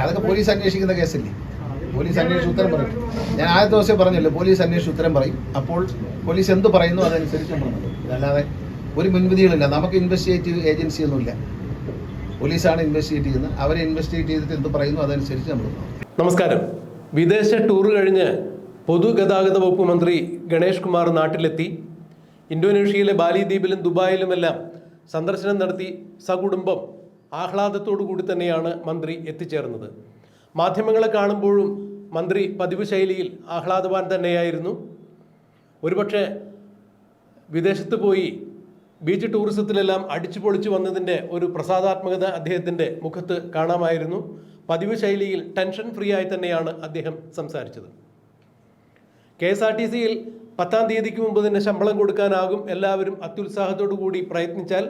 അതൊക്കെ പോലീസ് അന്വേഷിക്കുന്ന കേസല്ലേ? പോലീസ് അന്വേഷിച്ച് ഉത്തരം പറയും. ഞാൻ ആദ്യ ദിവസം പറഞ്ഞല്ലോ, പോലീസ് അന്വേഷിച്ച് ഉത്തരം പറയും. അപ്പോൾ പോലീസ് എന്ത് പറയുന്നു അതനുസരിച്ച് നമ്മൾ നടക്കും. അല്ലാതെ ഒരു മുൻവിധികളില്ല. നമുക്ക് ഇൻവെസ്റ്റിഗേറ്റീവ് ഏജൻസി ഒന്നുമില്ല. പോലീസാണ് ഇൻവെസ്റ്റിഗേറ്റ് ചെയ്യുന്നത്. അവരെ ഇൻവെസ്റ്റിഗേറ്റ് ചെയ്തിട്ട് എന്ത് പറയുന്നു അതനുസരിച്ച് നമ്മൾ പോകും. നമസ്കാരം. വിദേശ ടൂർ കഴിഞ്ഞ് പൊതുഗതാഗത വകുപ്പ് മന്ത്രി ഗണേഷ് കുമാർ നാട്ടിലെത്തി. ഇന്തോനേഷ്യയിലെ ബാലി ദ്വീപിലും ദുബായിലുമെല്ലാം സന്ദർശനം നടത്തി സകുടുംബം ആഹ്ലാദത്തോടു കൂടി തന്നെയാണ് മന്ത്രി എത്തിച്ചേർന്നത്. മാധ്യമങ്ങളെ കാണുമ്പോഴും മന്ത്രി പതിവ് ശൈലിയിൽ ആഹ്ലാദവാൻ തന്നെയായിരുന്നു. ഒരുപക്ഷെ വിദേശത്ത് പോയി ബീച്ച് ടൂറിസത്തിലെല്ലാം അടിച്ചു പൊളിച്ചു വന്നതിൻ്റെ ഒരു പ്രസാദാത്മകത അദ്ദേഹത്തിൻ്റെ മുഖത്ത് കാണാമായിരുന്നു. പതിവ് ശൈലിയിൽ ടെൻഷൻ ഫ്രീ ആയി തന്നെയാണ് അദ്ദേഹം സംസാരിച്ചത്. KSRTCയിൽ 10-ാം തീയതിക്ക് മുമ്പ് തന്നെ ശമ്പളം കൊടുക്കാനാകും. എല്ലാവരും അത്യുത്സാഹത്തോടു കൂടി പ്രയത്നിച്ചാൽ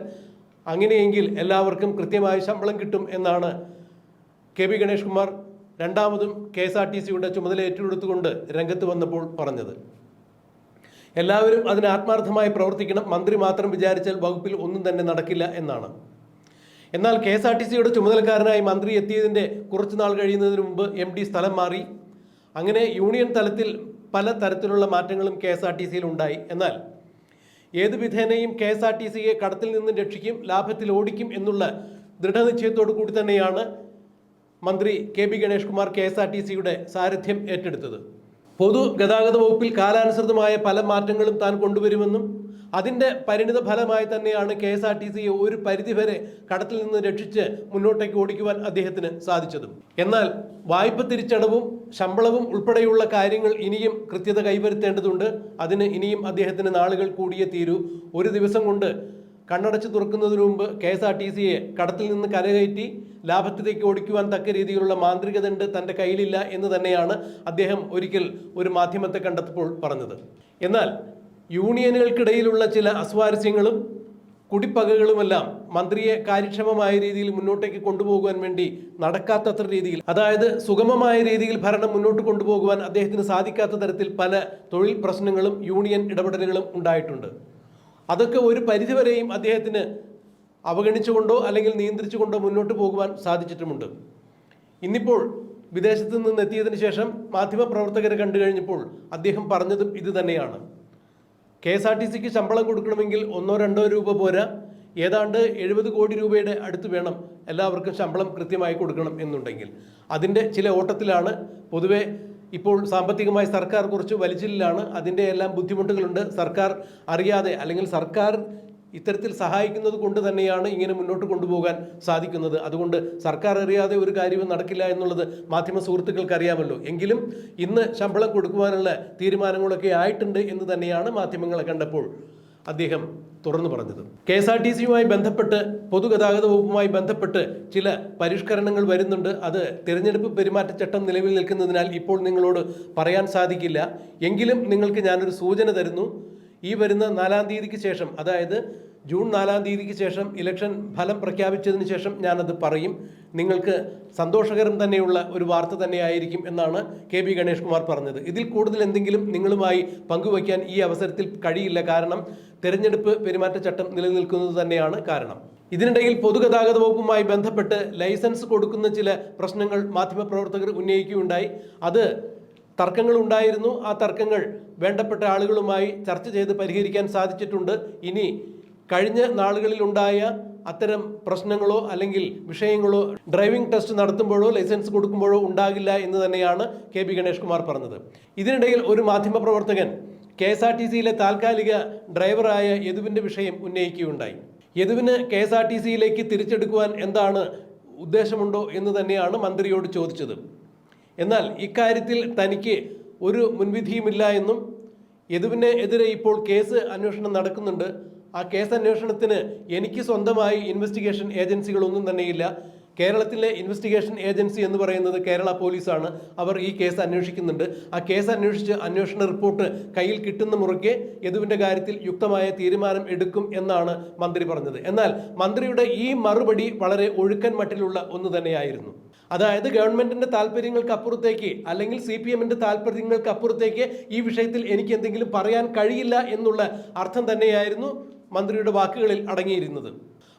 അങ്ങനെയെങ്കിൽ എല്ലാവർക്കും കൃത്യമായി ശമ്പളം കിട്ടും എന്നാണ് KB ഗണേഷ് കുമാർ രണ്ടാമതും KSRTCയുടെ ചുമതല ഏറ്റെടുത്തുകൊണ്ട് രംഗത്ത് വന്നപ്പോൾ പറഞ്ഞത്. എല്ലാവരും അതിന് ആത്മാർത്ഥമായി പ്രവർത്തിക്കണം. മന്ത്രി മാത്രം വിചാരിച്ചാൽ വകുപ്പിൽ ഒന്നും തന്നെ നടക്കില്ല എന്നാണ്. എന്നാൽ KSRTCയുടെ ചുമതലക്കാരനായി മന്ത്രി എത്തിയതിൻ്റെ കുറച്ച് നാൾ കഴിയുന്നതിന് മുമ്പ് MD സ്ഥലം മാറി. അങ്ങനെ യൂണിയൻ തലത്തിൽ പല തരത്തിലുള്ള മാറ്റങ്ങളും KSRTCയിൽ ഉണ്ടായി. എന്നാൽ ഏത് വിധേനയും KSRTCയെ കടത്തിൽ നിന്ന് രക്ഷിക്കും, ലാഭത്തിൽ ഓടിക്കും എന്നുള്ള ദൃഢനിശ്ചയത്തോടു കൂടി തന്നെയാണ് മന്ത്രി KB ഗണേഷ് കുമാർ KSRTCയുടെ സാരഥ്യം ഏറ്റെടുത്തത്. പൊതുഗതാഗത വകുപ്പിൽ കാലാനുസൃതമായ പല മാറ്റങ്ങളും താൻ കൊണ്ടുവരുമെന്നും അതിൻ്റെ പരിണിത ഫലമായി തന്നെയാണ് KSRTCയെ ഒരു പരിധിവരെ കടത്തിൽ നിന്ന് രക്ഷിച്ച് മുന്നോട്ടേക്ക് ഓടിക്കുവാൻ അദ്ദേഹത്തിന് സാധിച്ചതും. എന്നാൽ വായ്പ തിരിച്ചടവും ശമ്പളവും ഉൾപ്പെടെയുള്ള കാര്യങ്ങൾ ഇനിയും കൃത്യത കൈവരുത്തേണ്ടതുണ്ട്. അതിന് ഇനിയും അദ്ദേഹത്തിന് നാളുകൾ കൂടിയേ തീരൂ. ഒരു ദിവസം കൊണ്ട് കണ്ണടച്ച് തുറക്കുന്നതിന് മുമ്പ് KSRTCയെ കടത്തിൽ നിന്ന് കരകയറ്റി ലാഭത്തിലേക്ക് ഓടിക്കുവാൻ തക്ക രീതിയിലുള്ള മാന്ത്രികതണ്ട് തൻ്റെ കയ്യിലില്ല എന്ന് തന്നെയാണ് അദ്ദേഹം ഒരിക്കൽ ഒരു മാധ്യമത്തെ കണ്ടപ്പോൾ പറഞ്ഞത്. എന്നാൽ യൂണിയനുകൾക്കിടയിലുള്ള ചില അസ്വാരസ്യങ്ങളും കുടിപ്പകകളുമെല്ലാം മന്ത്രിയെ കാര്യക്ഷമമായ രീതിയിൽ മുന്നോട്ടേക്ക് കൊണ്ടുപോകുവാൻ വേണ്ടി നടക്കാത്തത്ര രീതിയിൽ, അതായത് സുഗമമായ രീതിയിൽ ഭരണം മുന്നോട്ട് കൊണ്ടുപോകുവാൻ അദ്ദേഹത്തിന് സാധിക്കാത്ത തരത്തിൽ പല തൊഴിൽ പ്രശ്നങ്ങളും യൂണിയൻ ഇടപെടലുകളും ഉണ്ടായിട്ടുണ്ട്. അതൊക്കെ ഒരു പരിധിവരെയും അദ്ദേഹത്തിന് അവഗണിച്ചുകൊണ്ടോ അല്ലെങ്കിൽ നിയന്ത്രിച്ചുകൊണ്ടോ മുന്നോട്ട് പോകുവാൻ സാധിച്ചിട്ടുമുണ്ട്. ഇന്നിപ്പോൾ വിദേശത്ത് നിന്ന് എത്തിയതിന് ശേഷം മാധ്യമപ്രവർത്തകരെ കണ്ടു കഴിഞ്ഞപ്പോൾ അദ്ദേഹം പറഞ്ഞതും ഇത് തന്നെയാണ്. KSRTCക്ക് ശമ്പളം കൊടുക്കണമെങ്കിൽ 1-2 രൂപ പോരാ, ഏതാണ്ട് 70 കോടി രൂപയുടെ അടുത്ത് വേണം എല്ലാവർക്കും ശമ്പളം കൃത്യമായി കൊടുക്കണം എന്നുണ്ടെങ്കിൽ. അതിൻ്റെ ചില ഓട്ടത്തിലാണ്. പൊതുവെ ഇപ്പോൾ സാമ്പത്തികമായി സർക്കാർ കുറച്ച് വലിച്ചിലാണ്. അതിൻ്റെ എല്ലാം ബുദ്ധിമുട്ടുകളുണ്ട്. സർക്കാർ അറിയാതെ അല്ലെങ്കിൽ സർക്കാർ ഇത്തരത്തിൽ സഹായിക്കുന്നത് കൊണ്ട് തന്നെയാണ് ഇങ്ങനെ മുന്നോട്ട് കൊണ്ടുപോകാൻ സാധിക്കുന്നത്. അതുകൊണ്ട് സർക്കാർ അറിയാതെ ഒരു കാര്യവും നടക്കില്ല എന്നുള്ളത് മാധ്യമ സുഹൃത്തുക്കൾക്ക് അറിയാമല്ലോ. എങ്കിലും ഇന്ന് ശമ്പളം കൊടുക്കുവാനുള്ള തീരുമാനങ്ങളൊക്കെ ആയിട്ടുണ്ട് എന്ന് തന്നെയാണ് മാധ്യമങ്ങളെ കണ്ടപ്പോൾ അദ്ദേഹം തുറന്നു പറഞ്ഞത്. KSRTCയുമായി ബന്ധപ്പെട്ട് പൊതുഗതാഗത വകുപ്പുമായി ബന്ധപ്പെട്ട് ചില പരിഷ്കരണങ്ങൾ വരുന്നുണ്ട്. അത് തിരഞ്ഞെടുപ്പ് പെരുമാറ്റച്ചട്ടം നിലവിൽ നിൽക്കുന്നതിനാൽ ഇപ്പോൾ നിങ്ങളോട് പറയാൻ സാധിക്കില്ല. എങ്കിലും നിങ്ങൾക്ക് ഞാനൊരു സൂചന തരുന്നു. ഈ വരുന്ന 4-ാം തീയതിക്ക് ശേഷം, അതായത് ജൂൺ 4-ാം തീയതിക്ക് ശേഷം ഇലക്ഷൻ ഫലം പ്രഖ്യാപിച്ചതിന് ശേഷം ഞാനത് പറയും. നിങ്ങൾക്ക് സന്തോഷകരം തന്നെയുള്ള ഒരു വാർത്ത തന്നെയായിരിക്കും എന്നാണ് KB ഗണേഷ് കുമാർ പറഞ്ഞത്. ഇതിൽ കൂടുതൽ എന്തെങ്കിലും നിങ്ങളുമായി പങ്കുവയ്ക്കാൻ ഈ അവസരത്തിൽ കഴിയില്ല. കാരണം തെരഞ്ഞെടുപ്പ് പെരുമാറ്റച്ചട്ടം നിലനിൽക്കുന്നത് തന്നെയാണ് കാരണം. ഇതിനിടയിൽ പൊതുഗതാഗത വകുപ്പുമായി ബന്ധപ്പെട്ട് ലൈസൻസ് കൊടുക്കുന്ന ചില പ്രശ്നങ്ങൾ മാധ്യമപ്രവർത്തകർ ഉന്നയിക്കുകയുണ്ടായി. അത് തർക്കങ്ങൾ ഉണ്ടായിരുന്നു. ആ തർക്കങ്ങൾ വേണ്ടപ്പെട്ട ആളുകളുമായി ചർച്ച ചെയ്ത് പരിഹരിക്കാൻ സാധിച്ചിട്ടുണ്ട്. ഇനി കഴിഞ്ഞ നാളുകളിലുണ്ടായ അത്തരം പ്രശ്നങ്ങളോ അല്ലെങ്കിൽ വിഷയങ്ങളോ ഡ്രൈവിംഗ് ടെസ്റ്റ് നടത്തുമ്പോഴോ ലൈസൻസ് കൊടുക്കുമ്പോഴോ ഉണ്ടാകില്ല എന്ന് തന്നെയാണ് KB ഗണേഷ് കുമാർ പറഞ്ഞത്. ഇതിനിടയിൽ ഒരു മാധ്യമപ്രവർത്തകൻ KSRTCയിലെ താൽക്കാലിക ഡ്രൈവറായ യദുവിൻ്റെ വിഷയം ഉന്നയിക്കുകയുണ്ടായി. യദുവിന് KSRTCയിലേക്ക് തിരിച്ചെടുക്കുവാൻ എന്താണ് ഉദ്ദേശമുണ്ടോ എന്ന് തന്നെയാണ് മന്ത്രിയോട് ചോദിച്ചത്. എന്നാൽ ഇക്കാര്യത്തിൽ തനിക്ക് ഒരു മുൻവിധിയുമില്ല എന്നും യദുവിനെ എതിരെ ഇപ്പോൾ കേസ് അന്വേഷണം നടക്കുന്നുണ്ട്. ആ കേസ് അന്വേഷണത്തിന് എനിക്ക് സ്വന്തമായി ഇൻവെസ്റ്റിഗേഷൻ ഏജൻസികളൊന്നും തന്നെയില്ല. കേരളത്തിലെ ഇൻവെസ്റ്റിഗേഷൻ ഏജൻസി എന്ന് പറയുന്നത് കേരള പോലീസാണ്. അവർ ഈ കേസ് അന്വേഷിക്കുന്നുണ്ട്. ആ കേസ് അന്വേഷിച്ച് അന്വേഷണ റിപ്പോർട്ട് കയ്യിൽ കിട്ടുന്ന മുറയ്ക്ക് യദുവിൻ്റെ കാര്യത്തിൽ യുക്തമായ തീരുമാനം എടുക്കും എന്നാണ് മന്ത്രി പറഞ്ഞത്. എന്നാൽ മന്ത്രിയുടെ ഈ മറുപടി വളരെ ഒഴുക്കൻ മട്ടിലുള്ള ഒന്ന് തന്നെയായിരുന്നു. അതായത് ഗവൺമെന്റിന്റെ താല്പര്യങ്ങൾക്ക് അപ്പുറത്തേക്ക് അല്ലെങ്കിൽ CPMന്റെ താല്പര്യങ്ങൾക്ക് അപ്പുറത്തേക്ക് ഈ വിഷയത്തിൽ എനിക്ക് എന്തെങ്കിലും പറയാൻ കഴിയില്ല എന്നുള്ള അർത്ഥം തന്നെയായിരുന്നു മന്ത്രിയുടെ വാക്കുകളിൽ അടങ്ങിയിരുന്നത്.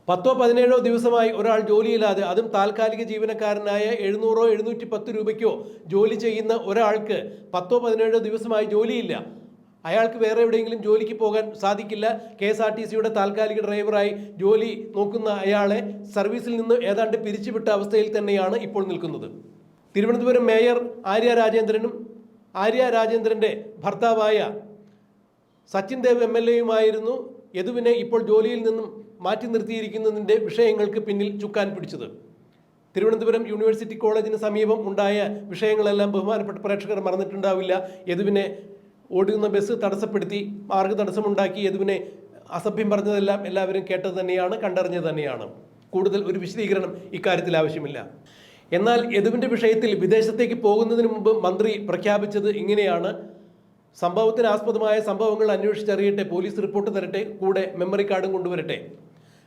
10-17 ദിവസമായി ഒരാൾ ജോലിയില്ലാതെ, അതും താൽക്കാലിക ജീവനക്കാരനായ 700-710 രൂപയ്ക്കോ ജോലി ചെയ്യുന്ന ഒരാൾക്ക് 10-17 ദിവസമായി ജോലിയില്ല. അയാൾക്ക് വേറെ എവിടെയെങ്കിലും ജോലിക്ക് പോകാൻ സാധിക്കില്ല. KSRTCയുടെ താൽക്കാലിക ഡ്രൈവറായി ജോലി നോക്കുന്ന അയാളെ സർവീസിൽ നിന്ന് ഏതാണ്ട് പിരിച്ചുവിട്ട അവസ്ഥയിൽ തന്നെയാണ് ഇപ്പോൾ നിൽക്കുന്നത്. തിരുവനന്തപുരം മേയർ ആര്യ രാജേന്ദ്രനും ആര്യ രാജേന്ദ്രൻ്റെ ഭർത്താവായ സച്ചിൻ ദേവ് MLAയുമായിരുന്നു യദുവിനെ ഇപ്പോൾ ജോലിയിൽ നിന്നും മാറ്റി നിർത്തിയിരിക്കുന്നതിൻ്റെ വിഷയങ്ങൾക്ക് പിന്നിൽ ചുക്കാൻ പിടിച്ചത്. തിരുവനന്തപുരം യൂണിവേഴ്സിറ്റി കോളേജിന് സമീപം ഉണ്ടായ വിഷയങ്ങളെല്ലാം ബഹുമാനപ്പെട്ട പ്രേക്ഷകർ മറന്നിട്ടുണ്ടാവില്ല. യദുവിനെ ഓടുന്ന ബസ് തടസ്സപ്പെടുത്തി, മാർഗ തടസ്സമുണ്ടാക്കി യദുവിനെ അസഭ്യം പറഞ്ഞതെല്ലാം എല്ലാവരും കേട്ടത് തന്നെയാണ്, കണ്ടറിഞ്ഞത് തന്നെയാണ്. കൂടുതൽ ഒരു വിശദീകരണം ഇക്കാര്യത്തിൽ ആവശ്യമില്ല. എന്നാൽ യദുവിൻ്റെ വിഷയത്തിൽ വിദേശത്തേക്ക് പോകുന്നതിന് മുമ്പ് മന്ത്രി പ്രഖ്യാപിച്ചത് ഇങ്ങനെയാണ്: സംഭവത്തിന് ആസ്പദമായ സംഭവങ്ങൾ അന്വേഷിച്ചറിയട്ടെ, പോലീസ് റിപ്പോർട്ട് തരട്ടെ, കൂടെ മെമ്മറി കാർഡും കൊണ്ടുവരട്ടെ.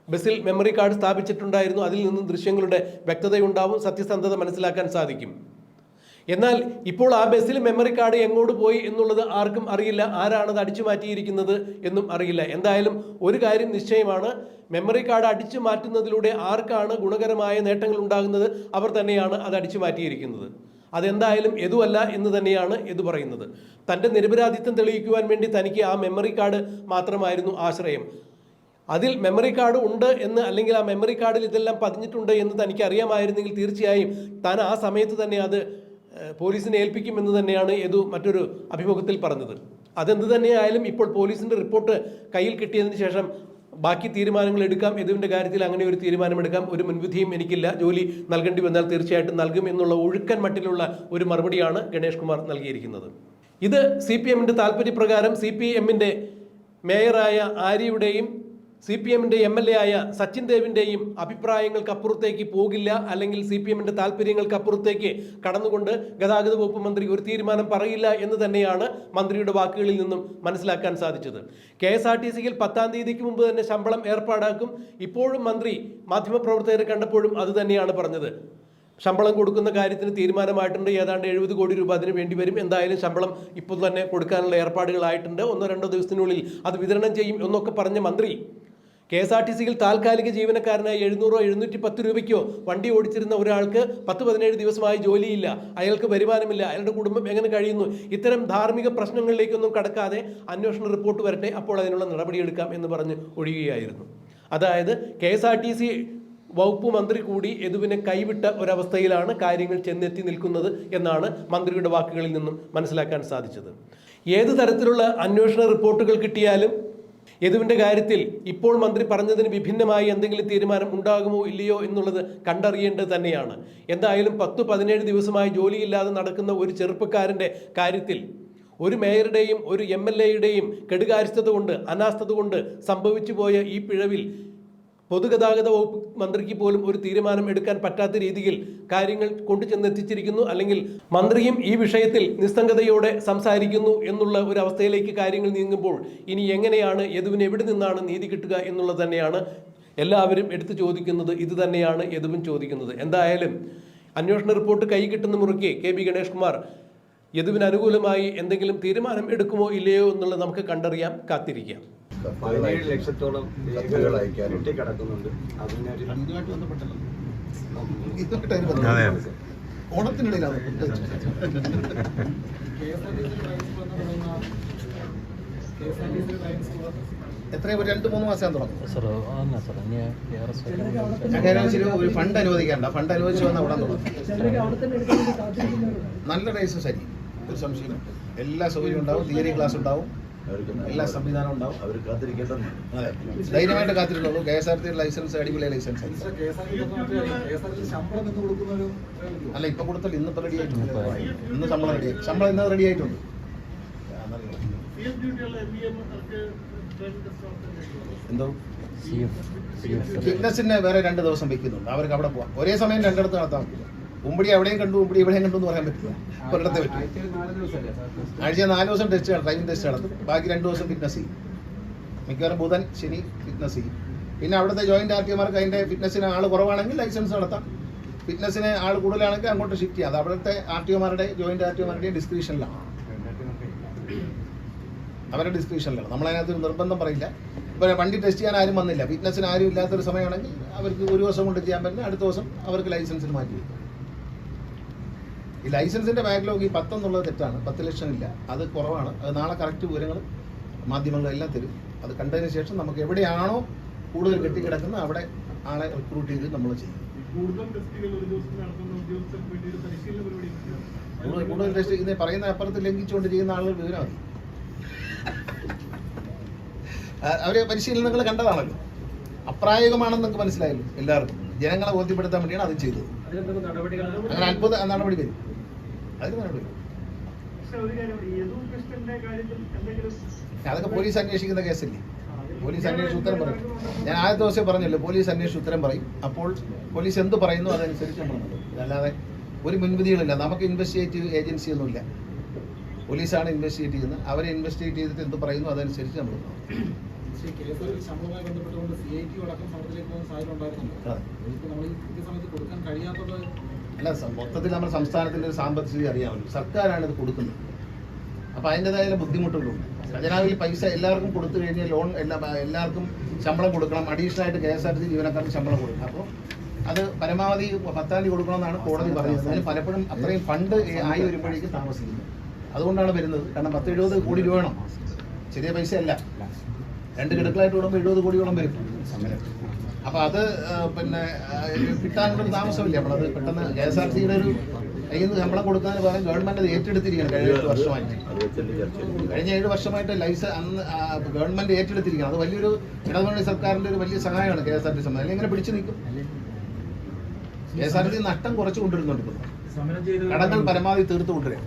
ബസ്സിൽ മെമ്മറി കാർഡ് സ്ഥാപിച്ചിട്ടുണ്ടായിരുന്നു. അതിൽ നിന്നും ദൃശ്യങ്ങളുടെ വ്യക്തതയുണ്ടാവും, സത്യസന്ധത മനസ്സിലാക്കാൻ സാധിക്കും. എന്നാൽ ഇപ്പോൾ ആ ബസ്സിൽ മെമ്മറി കാർഡ് എങ്ങോട്ട് പോയി എന്നുള്ളത് ആർക്കും അറിയില്ല. ആരാണത് അടിച്ചു മാറ്റിയിരിക്കുന്നത് എന്നും അറിയില്ല. എന്തായാലും ഒരു കാര്യം നിശ്ചയമാണ്: മെമ്മറി കാർഡ് അടിച്ചു മാറ്റുന്നതിലൂടെ ആർക്കാണ് ഗുണകരമായ നേട്ടങ്ങൾ ഉണ്ടാകുന്നത് അവർ തന്നെയാണ് അത് അടിച്ചു മാറ്റിയിരിക്കുന്നത്. അതെന്തായാലും യദുവല്ല എന്ന് തന്നെയാണ് യദു പറയുന്നത്. തൻ്റെ നിരപരാധിത്വം തെളിയിക്കുവാൻ വേണ്ടി തനിക്ക് ആ മെമ്മറി കാർഡ് മാത്രമായിരുന്നു ആശ്രയം. അതിൽ മെമ്മറി കാർഡ് ഉണ്ട് എന്ന്, അല്ലെങ്കിൽ ആ മെമ്മറി കാർഡിൽ ഇതെല്ലാം പതിഞ്ഞിട്ടുണ്ട് എന്ന് തനിക്ക് അറിയാമായിരുന്നെങ്കിൽ തീർച്ചയായും താൻ ആ സമയത്ത് തന്നെ അത് പോലീസിനെ ഏൽപ്പിക്കുമെന്ന് തന്നെയാണ് യദു മറ്റൊരു അഭിമുഖത്തിൽ പറഞ്ഞത്. അതെന്ത് തന്നെയായാലും ഇപ്പോൾ പോലീസിൻ്റെ റിപ്പോർട്ട് കയ്യിൽ കിട്ടിയതിന് ശേഷം ബാക്കി തീരുമാനങ്ങൾ എടുക്കാം. യദുവിൻ്റെ കാര്യത്തിൽ അങ്ങനെ ഒരു തീരുമാനമെടുക്കാം. ഒരു മുൻവിധിയും എനിക്കില്ല. ജോലി നൽകേണ്ടി വന്നാൽ തീർച്ചയായിട്ടും നൽകും എന്നുള്ള ഒഴുക്കൻ മട്ടിലുള്ള ഒരു മറുപടിയാണ് ഗണേഷ് കുമാർ നൽകിയിരിക്കുന്നത്. ഇത് CPMൻ്റെ താല്പര്യപ്രകാരം CPMൻ്റെ മേയറായ ആര്യയുടെയും CPMൻ്റെ MLA ആയ സച്ചിൻ ദേവിൻ്റെയും അഭിപ്രായങ്ങൾക്കപ്പുറത്തേക്ക് പോകില്ല, അല്ലെങ്കിൽ CPMൻ്റെ താല്പര്യങ്ങൾക്കപ്പുറത്തേക്ക് കടന്നുകൊണ്ട് ഗതാഗത വകുപ്പ് മന്ത്രി ഒരു തീരുമാനം പറയില്ല എന്ന് തന്നെയാണ് മന്ത്രിയുടെ വാക്കുകളിൽ നിന്നും മനസ്സിലാക്കാൻ സാധിച്ചത്. KSRTCയിൽ 10-ാം തീയതിക്ക് മുമ്പ് തന്നെ ശമ്പളം ഏർപ്പാടാക്കും. ഇപ്പോഴും മന്ത്രി മാധ്യമപ്രവർത്തകരെ കണ്ടപ്പോഴും അത് തന്നെയാണ് പറഞ്ഞത്. ശമ്പളം കൊടുക്കുന്ന കാര്യത്തിന് തീരുമാനമായിട്ടുണ്ട്. ഏതാണ്ട് 70 കോടി രൂപ അതിന് വേണ്ടി വരും. എന്തായാലും ശമ്പളം ഇപ്പോൾ തന്നെ കൊടുക്കാനുള്ള ഏർപ്പാടുകളായിട്ടുണ്ട്. 1-2 ദിവസത്തിനുള്ളിൽ അത് വിതരണം ചെയ്യും എന്നൊക്കെ പറഞ്ഞ മന്ത്രി KSRTCയിൽ താൽക്കാലിക ജീവനക്കാരനായി 700-710 രൂപയ്ക്കോ വണ്ടി ഓടിച്ചിരുന്ന ഒരാൾക്ക് 10-17 ദിവസമായി ജോലിയില്ല, അയാൾക്ക് വരുമാനമില്ല, അയാളുടെ കുടുംബം എങ്ങനെ കഴിയുന്നു? ഇത്തരം ധാർമ്മിക പ്രശ്നങ്ങളിലേക്കൊന്നും കടക്കാതെ അന്വേഷണ റിപ്പോർട്ട് വരട്ടെ, അപ്പോൾ അതിനുള്ള നടപടിയെടുക്കാം എന്ന് പറഞ്ഞ് ഒഴിയുകയായിരുന്നു. അതായത് KSRTC വകുപ്പ് മന്ത്രി കൂടി യദുവിനെ കൈവിട്ട ഒരവസ്ഥയിലാണ് കാര്യങ്ങൾ ചെന്നെത്തി നിൽക്കുന്നത് എന്നാണ് മന്ത്രിയുടെ വാക്കുകളിൽ നിന്നും മനസ്സിലാക്കാൻ സാധിച്ചത്. ഏത് തരത്തിലുള്ള അന്വേഷണ റിപ്പോർട്ടുകൾ കിട്ടിയാലും യദുവിൻ്റെ കാര്യത്തിൽ ഇപ്പോൾ മന്ത്രി പറഞ്ഞതിന് വിഭിന്നമായി എന്തെങ്കിലും തീരുമാനം ഉണ്ടാകുമോ ഇല്ലയോ എന്നുള്ളത് കണ്ടറിയേണ്ടത് തന്നെയാണ്. എന്തായാലും 10-17 ദിവസമായി ജോലിയില്ലാതെ നടക്കുന്ന ഒരു ചെറുപ്പക്കാരൻ്റെ കാര്യത്തിൽ ഒരു മേയറുടെയും ഒരു MLAയുടെയും കെടുകാര്യസ്ഥത കൊണ്ട്, അനാസ്ഥത കൊണ്ട് സംഭവിച്ചു പോയ ഈ പിഴവിൽ പൊതുഗതാഗത വകുപ്പ് മന്ത്രിക്ക് പോലും ഒരു തീരുമാനം എടുക്കാൻ പറ്റാത്ത രീതിയിൽ കാര്യങ്ങൾ കൊണ്ടു ചെന്നെത്തിച്ചിരിക്കുന്നു. അല്ലെങ്കിൽ മന്ത്രിയും ഈ വിഷയത്തിൽ നിസ്സംഗതയോടെ സംസാരിക്കുന്നു എന്നുള്ള ഒരു അവസ്ഥയിലേക്ക് കാര്യങ്ങൾ നീങ്ങുമ്പോൾ ഇനി എങ്ങനെയാണ് യദുവിന് എവിടെ നിന്നാണ് നീതി കിട്ടുക എന്നുള്ളത് തന്നെയാണ് എല്ലാവരും എടുത്തു ചോദിക്കുന്നത്. ഇത് തന്നെയാണ് യദുവും ചോദിക്കുന്നത്. എന്തായാലും അന്വേഷണ റിപ്പോർട്ട് കൈ കിട്ടുന്ന മുറയ്ക്ക് KB ഗണേഷ് കുമാർ യദുവിന് അനുകൂലമായി എന്തെങ്കിലും തീരുമാനം എടുക്കുമോ ഇല്ലയോ എന്നുള്ളത് നമുക്ക് കണ്ടറിയാം, കാത്തിരിക്കാം. 17 ലക്ഷത്തോളം കിടക്കുന്നുണ്ട്. ഓണത്തിനിടയിലാണ് എത്രയും 2-3 മാസം തുടങ്ങും. ഒരു ഫണ്ട് അനുവദിക്കാണ്ട, ഫണ്ട് അനുവദിച്ചു വന്നാൽ ഉടൻ തുടങ്ങും. നല്ല ലൈസൻസ് ആയിരിക്കും, ഒരു സംശയം. എല്ലാ സൗകര്യവും ഉണ്ടാവും, തിയറി ക്ലാസ് ഉണ്ടാവും, എല്ലാ സംവിധാനവും ഉണ്ടാവും. അവർ കാത്തിരിക്കേണ്ടത്. അതെ, ധൈര്യമായിട്ട് കാത്തിട്ടുള്ളൂ. KSRTC ലൈസൻസ് അടിപൊളി ലൈസൻസ്. അല്ല, ഇപ്പൊ കൊടുത്തല്ലോ, ഇന്നിപ്പോ റെഡി ആയിട്ടുണ്ട്. ഇന്ന് ശമ്പളം റെഡി, ശമ്പളം ഇന്ന് റെഡി ആയിട്ടുണ്ട്. എന്തോ ഫിറ്റ്നസിന് വേറെ 2 ദിവസം വെക്കുന്നുണ്ട്. അവർക്ക് അവിടെ പോവാം. ഒരേ സമയം 2 നടത്താൻ പറ്റില്ല. ഉമ്പടി അവിടെയും കണ്ടു, ഉമ്പടി ഇവിടെയും കണ്ടു എന്ന് പറയാൻ പറ്റില്ല. ഒരിടത്തെ പറ്റും. ആഴ്ച 4 ദിവസം ടെസ്റ്റ്, ഡ്രൈവിംഗ് ടെസ്റ്റ് നടത്തും. ബാക്കി 2 ദിവസം ഫിറ്റ്നസ് ചെയ്യും. മിക്കവാറും ബുധൻ ശനി ഫിറ്റ്നസ് ചെയ്യും. പിന്നെ അവിടുത്തെ ജോയിന്റ് RTOമാർക്ക് അതിന്റെ ഫിറ്റ്നസിന് ആൾ കുറവാണെങ്കിൽ ലൈസൻസ് നടത്താം. ഫിറ്റ്നസിന് ആൾ കൂടുതലാണെങ്കിൽ അങ്ങോട്ട് ഷിഫ്റ്റ് ചെയ്യാം. അത് അവിടുത്തെ RTOമാരുടെ ജോയിന്റ് RTOമാരുടെയും ഡിസ്ക്രിപ്ഷനിലാണ്, അവരുടെ ഡിസ്ക്രിപ്ഷനിലാണ്. നമ്മളതിനകത്ത് നിർബന്ധം പറയില്ല. ഇപ്പോൾ വണ്ടി ടെസ്റ്റ് ചെയ്യാൻ ആരും വന്നില്ല, ഫിറ്റ്നസിന് ആരും ഇല്ലാത്തൊരു സമയമാണെങ്കിൽ അവർക്ക് ഒരു ദിവസം കൊണ്ട് ചെയ്യാൻ പറ്റുന്ന അടുത്ത ദിവസം അവർക്ക് ലൈസൻസിന് മാറ്റി വയ്ക്കും. ഈ ലൈസൻസിൻ്റെ ബാക്ക്ലോഗ് ഈ 10 എന്നുള്ളത് തെറ്റാണ്. 10 ലക്ഷം ഇല്ല, അത് കുറവാണ്. അത് നാളെ കറക്റ്റ് വിവരങ്ങൾ മാധ്യമങ്ങളെല്ലാം തരും. അത് കണ്ടതിന് ശേഷം നമുക്ക് എവിടെയാണോ കൂടുതൽ കെട്ടിക്കിടക്കുന്നത് അവിടെ ആളെ റിക്രൂട്ട് ചെയ്ത് നമ്മൾ ചെയ്യും. കൂടുതൽ ടെസ്റ്റ് ഇത് പറയുന്ന അപ്പുറത്ത് ലംഘിച്ചുകൊണ്ട് ചെയ്യുന്ന ആളുകൾ വിവരം മതി. അവരെ പരിശീലനങ്ങൾ കണ്ടതാണല്ലോ, അപ്രായോഗികമാണെന്ന് നമുക്ക് മനസ്സിലായല്ലോ എല്ലാവർക്കും. ജനങ്ങളെ ബോധ്യപ്പെടുത്താൻ വേണ്ടിയാണ് അത് ചെയ്തത്. അങ്ങനെ അത്ഭുത നടപടി വരും, അതിന് നടപടി വരും. അതൊക്കെ പോലീസ് അന്വേഷിക്കുന്ന കേസല്ലേ, പോലീസ് അന്വേഷിച്ച് ഉത്തരം പറയും. ഞാൻ ആദ്യത്തെ ദിവസം പറഞ്ഞല്ലോ, പോലീസ് അന്വേഷിച്ച് ഉത്തരം പറയും. അപ്പോൾ പോലീസ് എന്ത് പറയുന്നു അതനുസരിച്ച് നമ്മൾ നടക്കും. അതല്ലാതെ ഒരു മുൻവിധികളില്ല. നമുക്ക് ഇൻവെസ്റ്റിഗേറ്റീവ് ഏജൻസി ഒന്നുമില്ല, പോലീസാണ് ഇൻവെസ്റ്റിഗേറ്റ് ചെയ്യുന്നത്. അവരെ ഇൻവെസ്റ്റിഗേറ്റ് ചെയ്തിട്ട് എന്ത് പറയുന്നു അതനുസരിച്ച് നമ്മൾ അല്ല, മൊത്തത്തിൽ നമ്മുടെ സംസ്ഥാനത്തിൻ്റെ ഒരു സാമ്പത്തിക സ്ഥിതി അറിയാമല്ലോ. സർക്കാരാണ് ഇത് കൊടുക്കുന്നത്, അപ്പോൾ അതിൻ്റെതായ ബുദ്ധിമുട്ടുകളുണ്ട്. ഖജനാവിൽ പൈസ എല്ലാവർക്കും കൊടുത്തു കഴിഞ്ഞാൽ ലോൺ എല്ലാവർക്കും ശമ്പളം കൊടുക്കണം. അഡീഷണൽ ആയിട്ട് KSRTC ജീവനക്കാർക്ക് ശമ്പളം കൊടുക്കണം. അപ്പോൾ അത് പരമാവധി 10-ാം തീയതി കൊടുക്കണമെന്നാണ് കോടതി പറയുന്നത്. അതിന് പലപ്പോഴും അത്രയും ഫണ്ട് ആയി വരുമ്പോഴേക്കും താമസിക്കുന്നു. അതുകൊണ്ടാണ് വരുന്നത്. കാരണം 10-70 കോടി രൂപ വേണം, ചെറിയ പൈസയല്ല. 2 ഗഡുക്കളായിട്ട് വിടുമ്പോൾ 70 കോടിയോളം വരും. അപ്പോൾ അത് പിന്നെ കിട്ടാനൊരു താമസമില്ല. അപ്പോൾ അത് പെട്ടെന്ന് KSRTCയുടെ ഒരു കയ്യിൽ നിന്ന് ശമ്പളം കൊടുക്കുന്നതിന് പകരം ഗവൺമെന്റ് അത് ഏറ്റെടുത്തിരിക്കുകയാണ്. കഴിഞ്ഞ 7 വർഷമായിട്ട് അന്ന് ഗവൺമെന്റ് ഏറ്റെടുത്തിരിക്കുകയാണ്. അത് വലിയൊരു ഇടതുമുന്നണി സർക്കാരിന്റെ ഒരു വലിയ സഹായമാണ് KSRTC. അല്ലെങ്കിൽ ഇങ്ങനെ പിടിച്ചു നിൽക്കും. KSRTC നഷ്ടം കുറച്ച് കൊണ്ടുവരുന്നുണ്ട്, കടങ്ങൾ പരമാവധി തീർത്തു കൊണ്ടുവരാം.